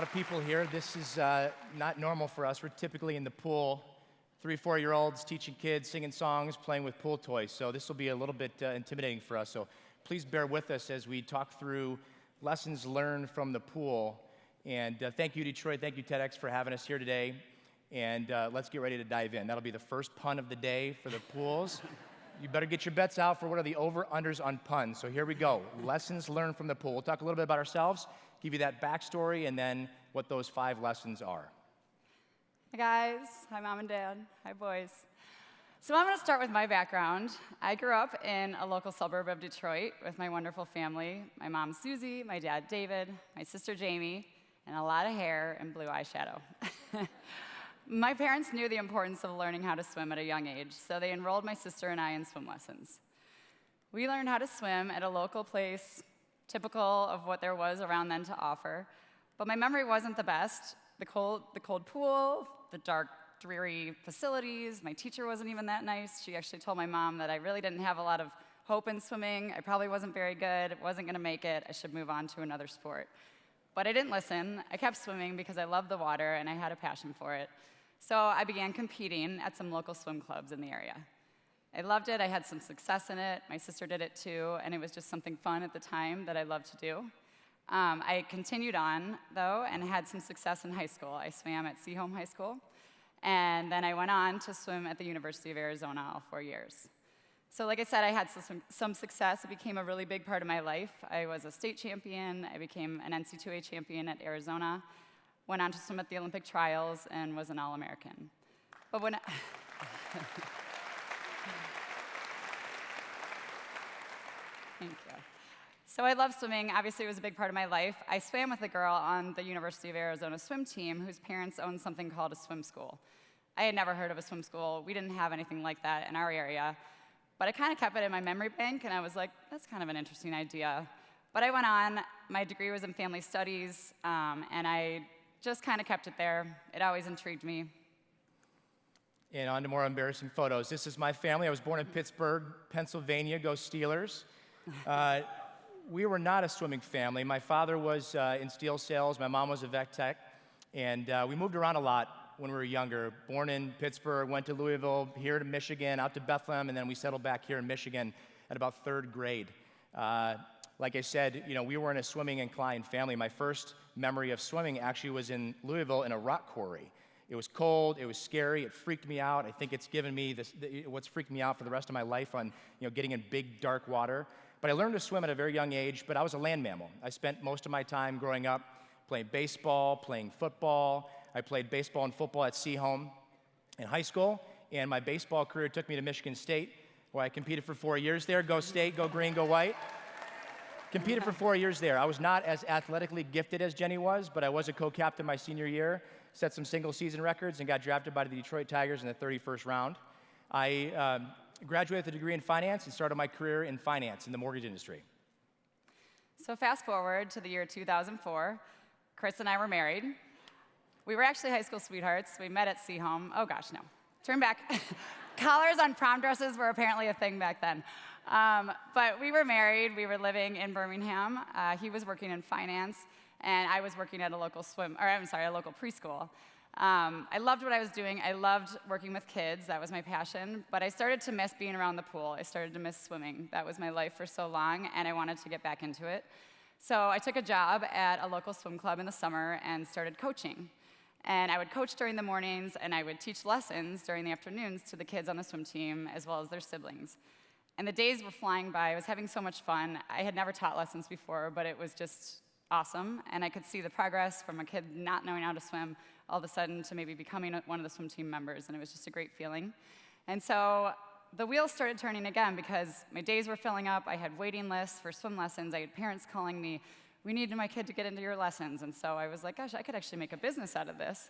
lot of people here. This is not normal for us. We're typically in the pool, 3, 4-year-olds teaching kids, singing songs, playing with pool toys. So this will be a little bit intimidating for us. So please bear with us as we talk through lessons learned from the pool. And thank you, Detroit. Thank you, TEDx, for having us here today. And let's get ready to dive in. That'll be the first pun of the day for the pools. You better get your bets out for what are the over-unders on puns. So here we go. Lessons learned from the pool. We'll talk a little bit about ourselves, give you that backstory, and then what those 5 lessons are. Hi, guys. Hi, Mom and Dad. Hi, boys. So I'm going to start with my background. I grew up in a local suburb of Detroit with my wonderful family. My mom, Susie, my dad, David, my sister, Jamie, and a lot of hair and blue eyeshadow. My parents knew the importance of learning how to swim at a young age, so they enrolled my sister and I in swim lessons. We learned how to swim at a local place, typical of what there was around then to offer, but my memory wasn't the best. The cold pool, the dark, dreary facilities, my teacher wasn't even that nice. She actually told my mom that I really didn't have a lot of hope in swimming. I probably wasn't very good, wasn't gonna make it, I should move on to another sport. But I didn't listen. I kept swimming because I loved the water and I had a passion for it. So I began competing at some local swim clubs in the area. I loved it, I had some success in it, my sister did it too, and it was just something fun at the time that I loved to do. I continued on, though, and had some success in high school. I swam at Seaholm High School, and then I went on to swim at the University of Arizona all 4 years. So like I said, I had some success. It became a really big part of my life. I was a state champion, I became an NC2A champion at Arizona, went on to swim at the Olympic trials, and was an All-American. But when Thank you. So I love swimming. Obviously, it was a big part of my life. I swam with a girl on the University of Arizona swim team whose parents owned something called a swim school. I had never heard of a swim school. We didn't have anything like that in our area. But I kind of kept it in my memory bank, and I was like, that's kind of an interesting idea. But I went on. My degree was in family studies, and I just kind of kept it there. It always intrigued me. And on to more embarrassing photos. This is my family. I was born in Pittsburgh, Pennsylvania. Go Steelers. We were not a swimming family. My father was in steel sales. My mom was a vet tech. And we moved around a lot when we were younger. Born in Pittsburgh, went to Louisville, here to Michigan, out to Bethlehem, and then we settled back here in Michigan at about 3rd grade. Like I said, we were in a swimming-inclined family. My first memory of swimming actually was in Louisville in a rock quarry. It was cold, it was scary, it freaked me out. I think it's given me what's freaked me out for the rest of my life on getting in big, dark water. But I learned to swim at a very young age, but I was a land mammal. I spent most of my time growing up playing baseball, playing football. I played baseball and football at Seaholm in high school, and my baseball career took me to Michigan State, where I competed for 4 years there. Go State, go green, go white. Competed for 4 years there. I was not as athletically gifted as Jenny was, but I was a co-captain my senior year, set some single-season records, and got drafted by the Detroit Tigers in the 31st round. I graduated with a degree in finance and started my career in finance in the mortgage industry. So fast forward to the year 2004, Chris and I were married. We were actually high school sweethearts. We met at Seaholm. Oh gosh, no. Turn back. Collars on prom dresses were apparently a thing back then. But we were married. We were living in Birmingham. He was working in finance, and I was working at a local a local preschool. I loved what I was doing. I loved working with kids. That was my passion. But I started to miss being around the pool. I started to miss swimming. That was my life for so long, and I wanted to get back into it. So I took a job at a local swim club in the summer and started coaching. And I would coach during the mornings, and I would teach lessons during the afternoons to the kids on the swim team, as well as their siblings. And the days were flying by. I was having so much fun. I had never taught lessons before, but it was just awesome. And I could see the progress from a kid not knowing how to swim all of a sudden to maybe becoming one of the swim team members, and it was just a great feeling. And so the wheels started turning again because my days were filling up. I had waiting lists for swim lessons. I had parents calling me, we need my kid to get into your lessons. And so I was like, gosh, I could actually make a business out of this.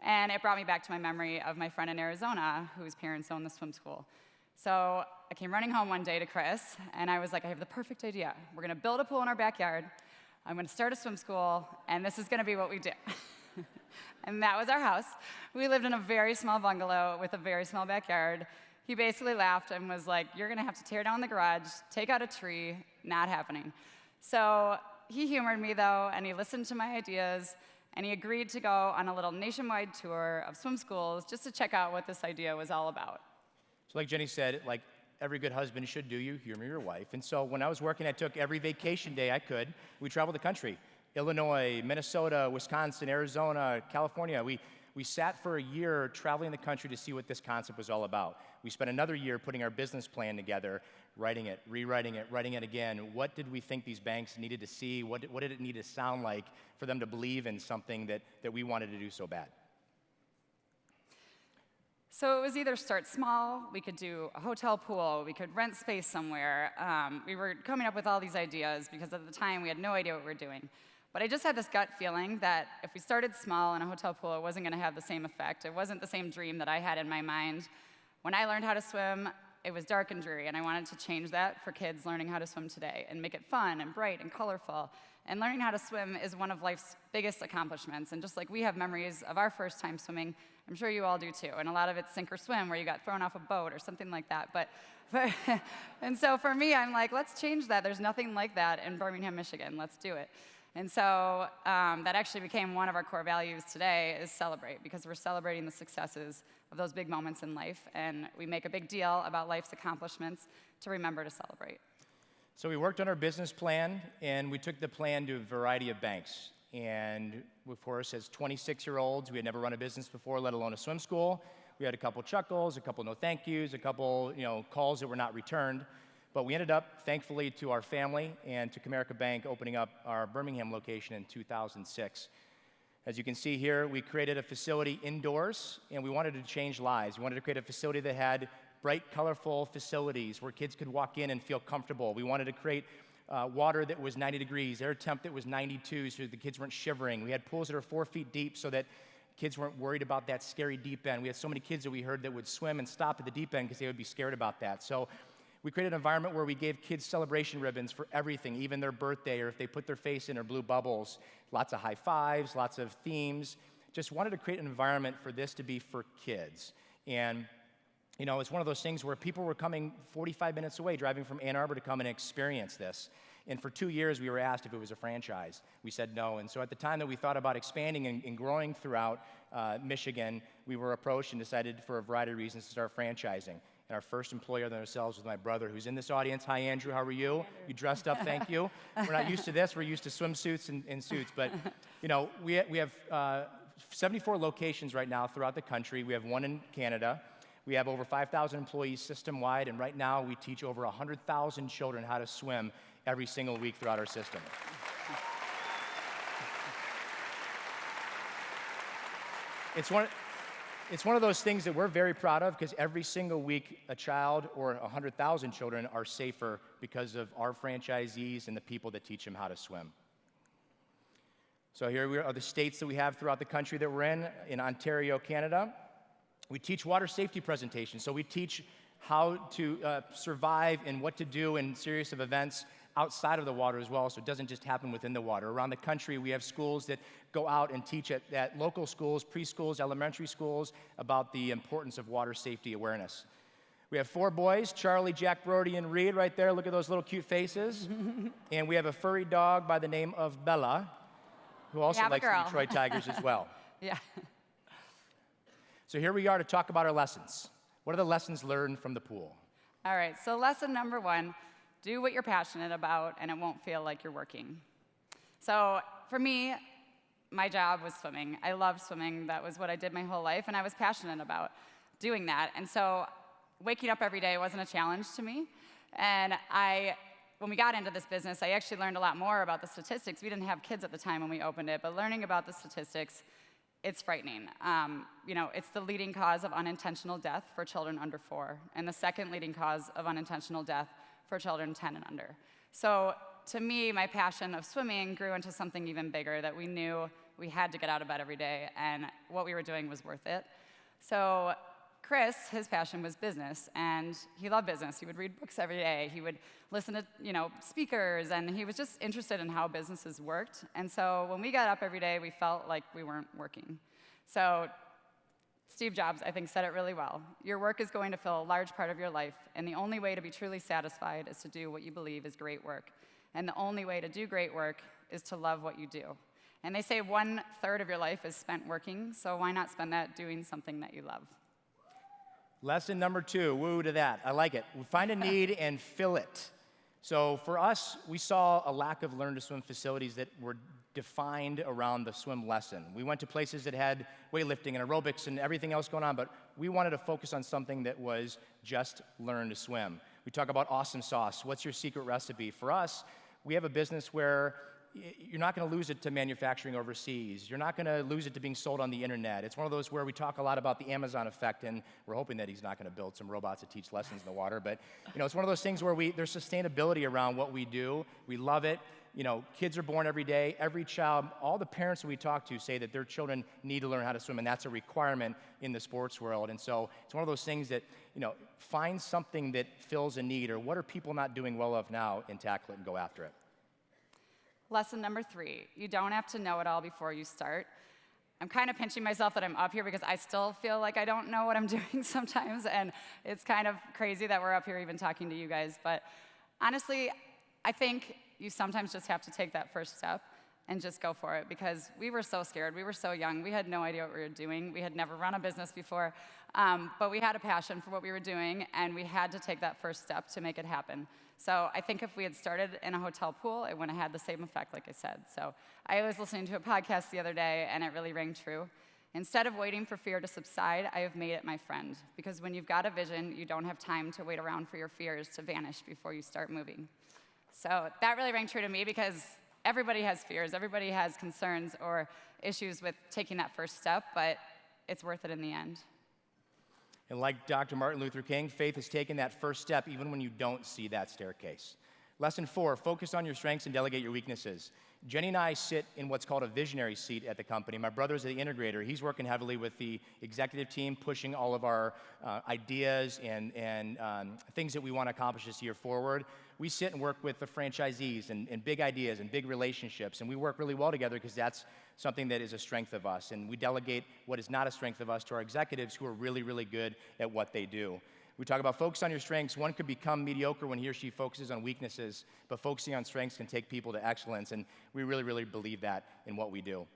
And it brought me back to my memory of my friend in Arizona whose parents owned the swim school. So I came running home one day to Chris, and I was like, I have the perfect idea. We're gonna build a pool in our backyard. I'm gonna start a swim school, and this is gonna be what we do. And that was our house. We lived in a very small bungalow with a very small backyard. He basically laughed and was like, you're gonna have to tear down the garage, take out a tree, not happening. So he humored me though, and he listened to my ideas, and he agreed to go on a little nationwide tour of swim schools just to check out what this idea was all about. So like Jenny said, like every good husband should do, you humor your wife. And so when I was working, I took every vacation day I could. We traveled the country, Illinois, Minnesota, Wisconsin, Arizona, California. We sat for a year traveling the country to see what this concept was all about. We spent another year putting our business plan together, writing it, rewriting it, writing it again. What did we think these banks needed to see? What did it need to sound like for them to believe in something that we wanted to do so bad? So it was either start small, we could do a hotel pool, we could rent space somewhere. We were coming up with all these ideas because at the time we had no idea what we were doing. But I just had this gut feeling that if we started small in a hotel pool, it wasn't going to have the same effect. It wasn't the same dream that I had in my mind. When I learned how to swim, it was dark and dreary, and I wanted to change that for kids learning how to swim today and make it fun and bright and colorful. And learning how to swim is one of life's biggest accomplishments. And just like we have memories of our first time swimming, I'm sure you all do too. And a lot of it's sink or swim, where you got thrown off a boat or something like that. And so for me, I'm like, let's change that. There's nothing like that in Birmingham, Michigan. Let's do it. And so that actually became one of our core values today, is celebrate, because we're celebrating the successes of those big moments in life, and we make a big deal about life's accomplishments to remember to celebrate. So we worked on our business plan, and we took the plan to a variety of banks. And of course, as 26-year-olds, we had never run a business before, let alone a swim school. We had a couple chuckles, a couple no thank yous, a couple calls that were not returned. But we ended up, thankfully, to our family and to Comerica Bank opening up our Birmingham location in 2006. As you can see here, we created a facility indoors, and we wanted to change lives. We wanted to create a facility that had bright, colorful facilities where kids could walk in and feel comfortable. We wanted to create water that was 90 degrees, air temp that was 92 so the kids weren't shivering. We had pools that are 4 feet deep so that kids weren't worried about that scary deep end. We had so many kids that we heard that would swim and stop at the deep end because they would be scared about that. So we created an environment where we gave kids celebration ribbons for everything, even their birthday, or if they put their face in or blew bubbles. Lots of high fives, lots of themes. Just wanted to create an environment for this to be for kids. And it's one of those things where people were coming 45 minutes away, driving from Ann Arbor to come and experience this. And for 2 years, we were asked if it was a franchise. We said no. And so at the time that we thought about expanding and growing throughout Michigan, we were approached and decided for a variety of reasons to start franchising. And our first employer than ourselves was my brother, who's in this audience. Hi, Andrew. How are you? Andrew. You dressed up. Thank you. We're not used to this. We're used to swimsuits and suits. But, we have 74 locations right now throughout the country. We have one in Canada. We have over 5,000 employees system-wide. And right now, we teach over 100,000 children how to swim every single week throughout our system. It's one of those things that we're very proud of, because every single week a child or 100,000 children are safer because of our franchisees and the people that teach them how to swim. So here are the states that we have throughout the country that we're in Ontario, Canada. We teach water safety presentations. So we teach how to survive and what to do in series of events outside of the water as well, so it doesn't just happen within the water. Around the country, we have schools that go out and teach at local schools, preschools, elementary schools, about the importance of water safety awareness. We have 4 boys, Charlie, Jack, Brody, and Reed right there. Look at those little cute faces. And we have a furry dog by the name of Bella, who also likes the Detroit Tigers as well. Yeah. So here we are to talk about our lessons. What are the lessons learned from the pool? All right, so lesson number 1, do what you're passionate about, and it won't feel like you're working. So for me, my job was swimming. I loved swimming. That was what I did my whole life, and I was passionate about doing that. And so waking up every day wasn't a challenge to me. And when we got into this business, I actually learned a lot more about the statistics. We didn't have kids at the time when we opened it, but learning about the statistics, it's frightening. It's the leading cause of unintentional death for children under 4, and the second leading cause of unintentional death for children 10 and under. So to me, my passion of swimming grew into something even bigger, that we knew we had to get out of bed every day, and what we were doing was worth it. So Chris, his passion was business, and he loved business. He would read books every day. He would listen to, speakers, and he was just interested in how businesses worked. And so when we got up every day, we felt like we weren't working. So Steve Jobs, I think, said it really well. Your work is going to fill a large part of your life, and the only way to be truly satisfied is to do what you believe is great work. And the only way to do great work is to love what you do. And they say 1/3 of your life is spent working, so why not spend that doing something that you love? Lesson number 2, woo to that. I like it. Find a need and fill it. So for us, we saw a lack of learn to swim facilities that were defined around the swim lesson. We went to places that had weightlifting and aerobics and everything else going on, but we wanted to focus on something that was just learn to swim. We talk about awesome sauce. What's your secret recipe? For us, we have a business where you're not going to lose it to manufacturing overseas. You're not going to lose it to being sold on the internet. It's one of those where we talk a lot about the Amazon effect, and we're hoping that he's not going to build some robots that teach lessons in the water. But it's one of those things where there's sustainability around what we do. We love it. Kids are born every day. Every child, all the parents that we talk to say that their children need to learn how to swim, and that's a requirement in the sports world. And so it's one of those things that, find something that fills a need, or what are people not doing well of now, and tackle it and go after it. Lesson number 3, you don't have to know it all before you start. I'm kind of pinching myself that I'm up here because I still feel like I don't know what I'm doing sometimes, and it's kind of crazy that we're up here even talking to you guys. But honestly, I think you sometimes just have to take that first step and just go for it, because we were so scared. We were so young. We had no idea what we were doing. We had never run a business before, but we had a passion for what we were doing, and we had to take that first step to make it happen. So I think if we had started in a hotel pool, it wouldn't have had the same effect, like I said. So I was listening to a podcast the other day, and it really rang true. Instead of waiting for fear to subside, I have made it my friend. Because when you've got a vision, you don't have time to wait around for your fears to vanish before you start moving. So that really rang true to me, because everybody has fears. Everybody has concerns or issues with taking that first step, but it's worth it in the end. And like Dr. Martin Luther King, faith is taking that first step even when you don't see that staircase. Lesson 4, focus on your strengths and delegate your weaknesses. Jenny and I sit in what's called a visionary seat at the company. My brother's the integrator. He's working heavily with the executive team, pushing all of our ideas and things that we want to accomplish this year forward. We sit and work with the franchisees and big ideas and big relationships, and we work really well together because that's something that is a strength of us. And we delegate what is not a strength of us to our executives, who are really, really good at what they do. We talk about focus on your strengths. One could become mediocre when he or she focuses on weaknesses, but focusing on strengths can take people to excellence, and we really, really believe that in what we do.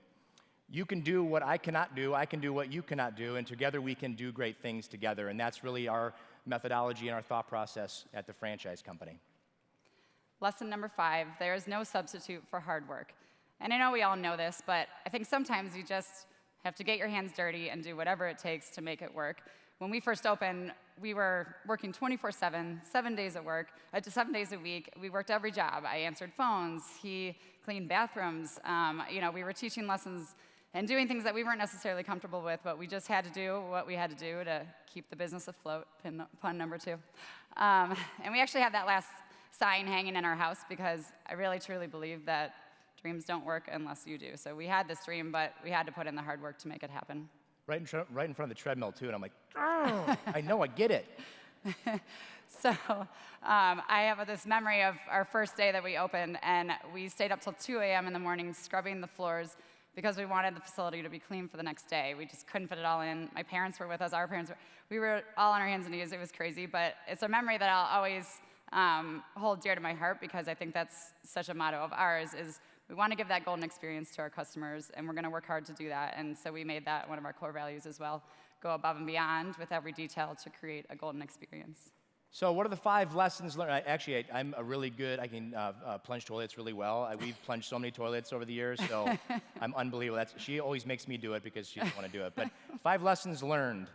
You can do what I cannot do, I can do what you cannot do, and together we can do great things together, and that's really our methodology and our thought process at the franchise company. Lesson number 5, there is no substitute for hard work. And I know we all know this, but I think sometimes you just have to get your hands dirty and do whatever it takes to make it work. When we first opened, we were working 24/7, 7 days at work, 7 days a week. We worked every job. I answered phones. He cleaned bathrooms. We were teaching lessons and doing things that we weren't necessarily comfortable with, but we just had to do what we had to do to keep the business afloat, pun number 2. And we actually have that last sign hanging in our house, because I really, truly believe that dreams don't work unless you do. So we had this dream, but we had to put in the hard work to make it happen. Right in front of the treadmill, too, and I'm like, oh, I know, I get it. So I have this memory of our first day that we opened, and we stayed up till 2 a.m. in the morning scrubbing the floors because we wanted the facility to be clean for the next day. We just couldn't fit it all in. My parents were with us, our parents were. We were all on our hands and knees. It was crazy, but it's a memory that I'll always hold dear to my heart, because I think that's such a motto of ours, is we want to give that golden experience to our customers, and we're going to work hard to do that. And so we made that one of our core values as well, go above and beyond with every detail to create a golden experience. So what are the 5 lessons learned? Actually, I'm a really good, I can plunge toilets really well. We've plunged so many toilets over the years, so I'm unbelievable. She always makes me do it because she doesn't want to do it. But 5 lessons learned.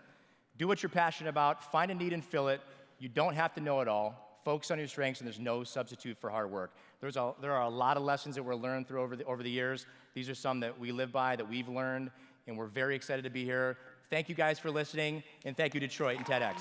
Do what you're passionate about, find a need and fill it. You don't have to know it all. Focus on your strengths, and there's no substitute for hard work. There are a lot of lessons that were learned over the years. These are some that we live by, that we've learned, and we're very excited to be here. Thank you guys for listening, and thank you, Detroit and TEDx.